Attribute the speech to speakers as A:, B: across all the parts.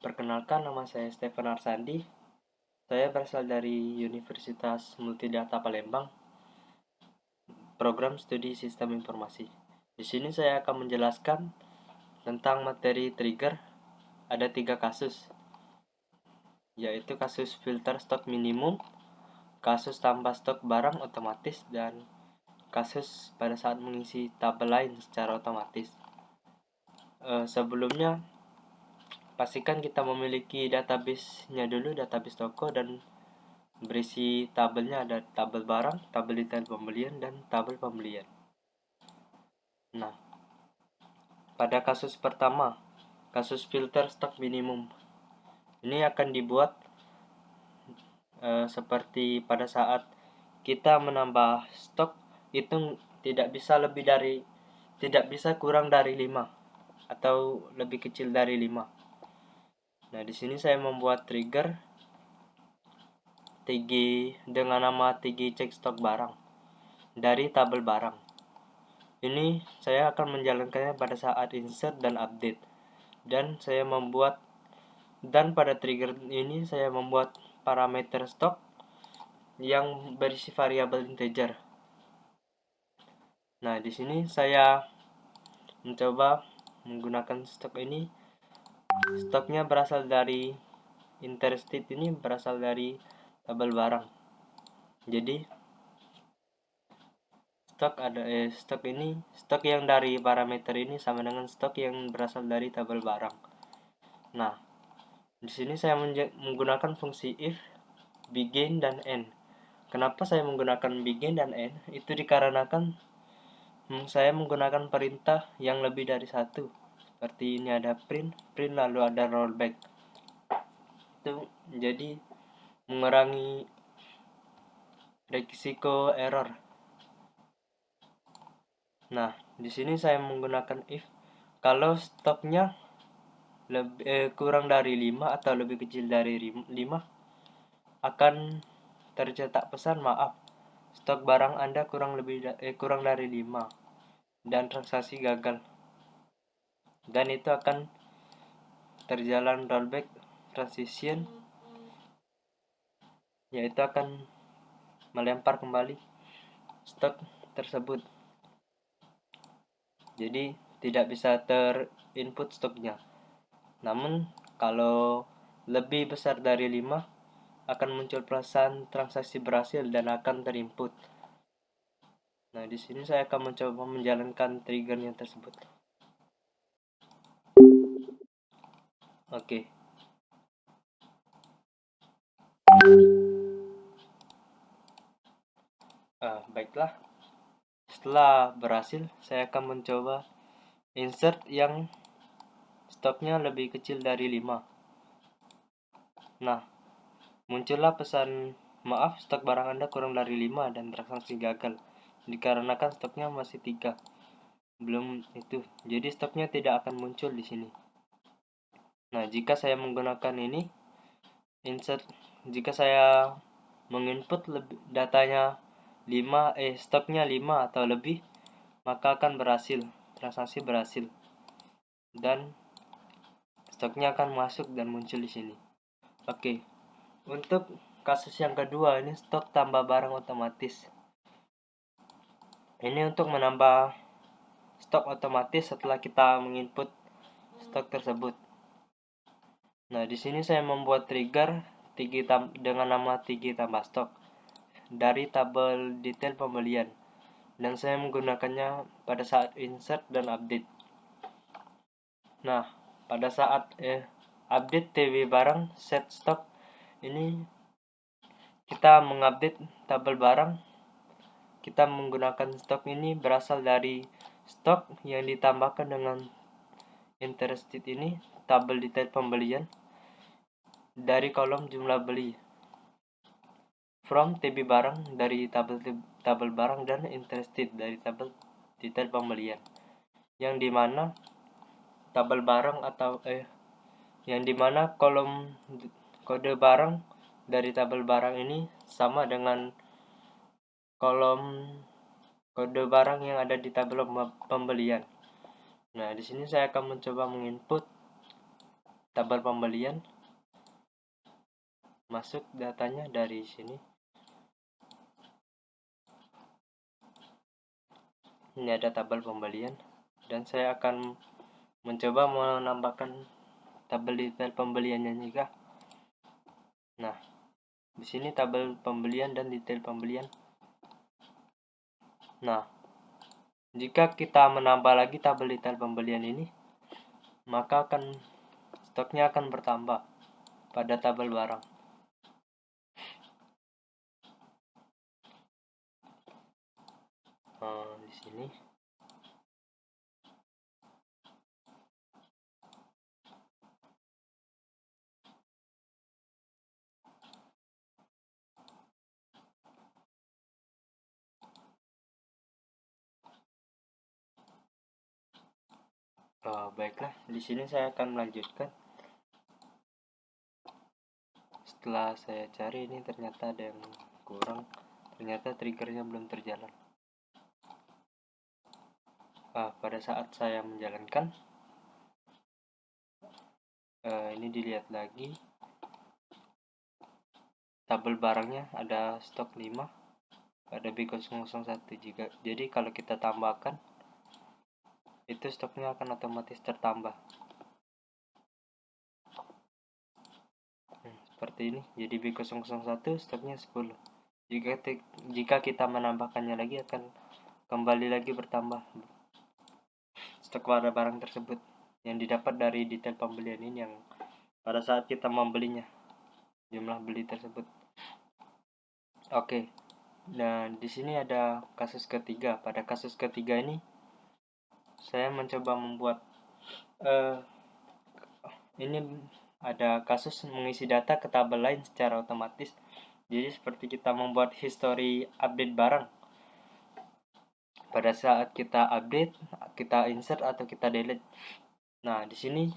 A: Perkenalkan, nama saya Stefan Arsandi. Saya berasal dari Universitas Multidata Palembang, program studi Sistem Informasi. Di sini saya akan menjelaskan tentang materi trigger. Ada 3 kasus, yaitu kasus filter stok minimum, kasus tambah stok barang otomatis, dan kasus pada saat mengisi tabel lain secara otomatis. Sebelumnya, pastikan kita memiliki database-nya dulu, database toko, dan berisi tabelnya ada tabel barang, tabel detail pembelian, dan tabel pembelian. Nah, pada kasus pertama, kasus filter stok minimum, ini akan dibuat seperti pada saat kita menambah stok itu tidak bisa kurang dari 5 atau lebih kecil dari 5. Nah, di sini saya membuat trigger TG dengan nama TG cek stok barang dari tabel barang. Ini saya akan menjalankannya pada saat insert dan update. Dan pada trigger ini saya membuat parameter stok yang berisi variabel integer. Nah, di sini saya mencoba menggunakan stok ini. Stoknya berasal dari interested, ini berasal dari tabel barang. Jadi stok yang dari parameter ini sama dengan stok yang berasal dari tabel barang. Nah, di sini saya menggunakan fungsi if, begin, dan end. Kenapa saya menggunakan begin dan end? Itu dikarenakan saya menggunakan perintah yang lebih dari satu. Seperti ini ada print lalu ada rollback. Itu jadi mengurangi risiko error. Nah, di sini saya menggunakan if kalau stoknya kurang dari 5 atau lebih kecil dari 5, akan tercetak pesan maaf, stok barang Anda kurang dari 5 dan transaksi gagal. Dan itu akan terjalan rollback transition, yaitu akan melempar kembali stok tersebut. Jadi tidak bisa terinput stoknya. Namun kalau lebih besar dari 5 akan muncul pesan transaksi berhasil dan akan terinput. Nah, di sini saya akan mencoba menjalankan triggernya tersebut. Oke. Baiklah. Setelah berhasil, saya akan mencoba insert yang stoknya lebih kecil dari 5. Nah, muncullah pesan maaf, stok barang Anda kurang dari 5 dan transaksi gagal dikarenakan stoknya masih 3. Belum itu. Jadi stoknya tidak akan muncul di sini. Nah, jika saya menggunakan ini insert, jika saya menginput datanya stoknya 5 atau lebih, maka akan berhasil, transaksi berhasil, dan stoknya akan masuk dan muncul di sini. Oke. Untuk kasus yang kedua, ini stok tambah barang otomatis. Ini untuk menambah stok otomatis setelah kita menginput stok tersebut. Nah, di sini saya membuat trigger dengan nama TG tambah stok dari tabel detail pembelian, dan saya menggunakannya pada saat insert dan update. Nah, pada saat update TB barang set stock, ini kita mengupdate tabel barang. Kita menggunakan stok ini berasal dari stok yang ditambahkan dengan interested ini, tabel detail pembelian, dari kolom jumlah beli, from TB barang dari tabel barang, dan interested dari tabel detail pembelian, yang dimana tabel barang yang dimana kolom kode barang dari tabel barang ini sama dengan kolom kode barang yang ada di tabel pembelian. Nah, di sini saya akan mencoba menginput tabel pembelian, masuk datanya dari sini. Ini ada tabel pembelian, dan saya akan mencoba menambahkan tabel detail pembeliannya juga. Nah, di sini tabel pembelian dan detail pembelian. Nah, jika kita menambah lagi tabel detail pembelian ini, maka stoknya akan bertambah pada tabel barang. Di sini baiklah, di sini saya akan melanjutkan. Setelah saya cari, ini ternyata ada yang kurang, ternyata triggernya belum terjalan. Pada saat saya menjalankan, ini dilihat lagi, tabel barangnya ada stok 5, ada B001 juga. Jadi kalau kita tambahkan, itu stoknya akan otomatis tertambah. Seperti ini, jadi B001 stoknya 10. Jika kita menambahkannya lagi, akan kembali lagi bertambah stok pada barang tersebut yang didapat dari detail pembelian ini, yang pada saat kita membelinya, jumlah beli tersebut. Oke, dan di sini ada kasus ketiga. Pada kasus ketiga ini, saya mencoba membuat ini ada kasus mengisi data ke tabel lain secara otomatis. Jadi seperti kita membuat history update barang. Pada saat kita update, kita insert atau kita delete. Nah, di sini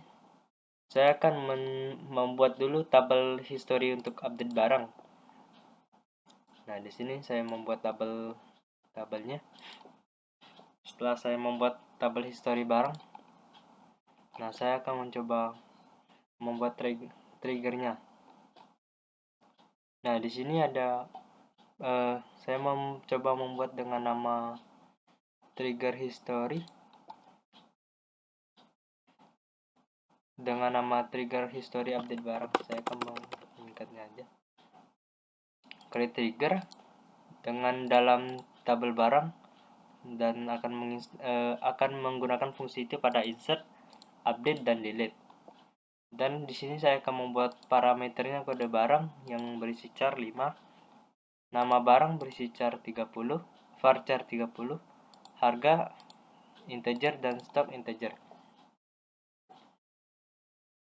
A: saya akan membuat dulu tabel history untuk update barang. Nah, di sini saya membuat tabelnya. Setelah saya membuat tabel history barang, nah saya akan mencoba membuat triggernya. Nah, di sini ada saya mencoba membuat dengan nama trigger history, dengan nama trigger history update barang. Saya akan menginkatnya aja. Create trigger dengan dalam tabel barang, dan akan menggunakan fungsi itu pada insert, update, dan delete. Dan di sini saya akan membuat parameternya kode barang yang berisi char 5, nama barang berisi char 30, varchar 30, harga integer, dan stok integer.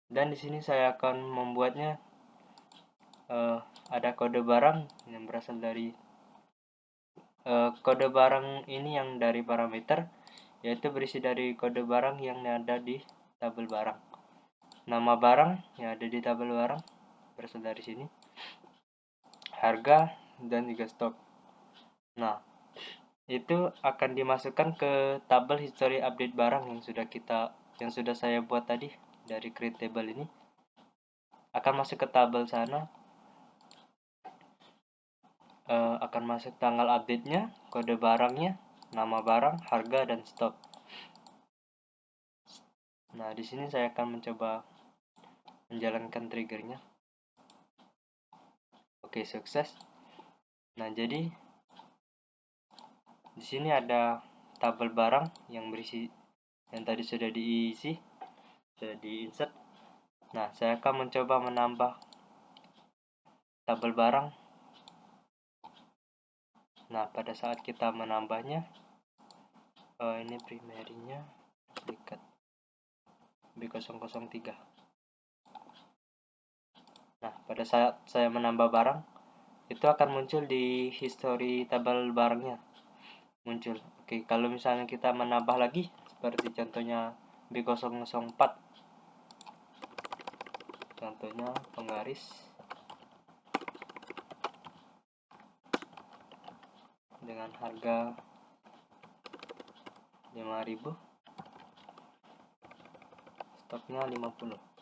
A: Dan di sini saya akan membuatnya ada kode barang yang berasal dari kode barang ini yang dari parameter, yaitu berisi dari kode barang yang ada di tabel barang. Nama barang yang ada di tabel barang berasal dari sini, harga, dan juga stok. Nah, itu akan dimasukkan ke tabel history update barang yang sudah saya buat tadi dari create table ini. Akan masuk ke tabel sana, akan masuk tanggal update-nya, kode barangnya, nama barang, harga, dan stok. Nah, di sini saya akan mencoba menjalankan triggernya. Oke, sukses. Nah, jadi di sini ada tabel barang yang berisi yang tadi sudah diisi, sudah di-insert. Nah, saya akan mencoba menambah tabel barang. Nah, pada saat kita menambahnya, ini primary-nya dekat B003. Nah, pada saat saya menambah barang, itu akan muncul di history tabel barangnya. Muncul. Oke, kalau misalnya kita menambah lagi, seperti contohnya B004. Contohnya penggaris dengan harga 5.000, stoknya 50.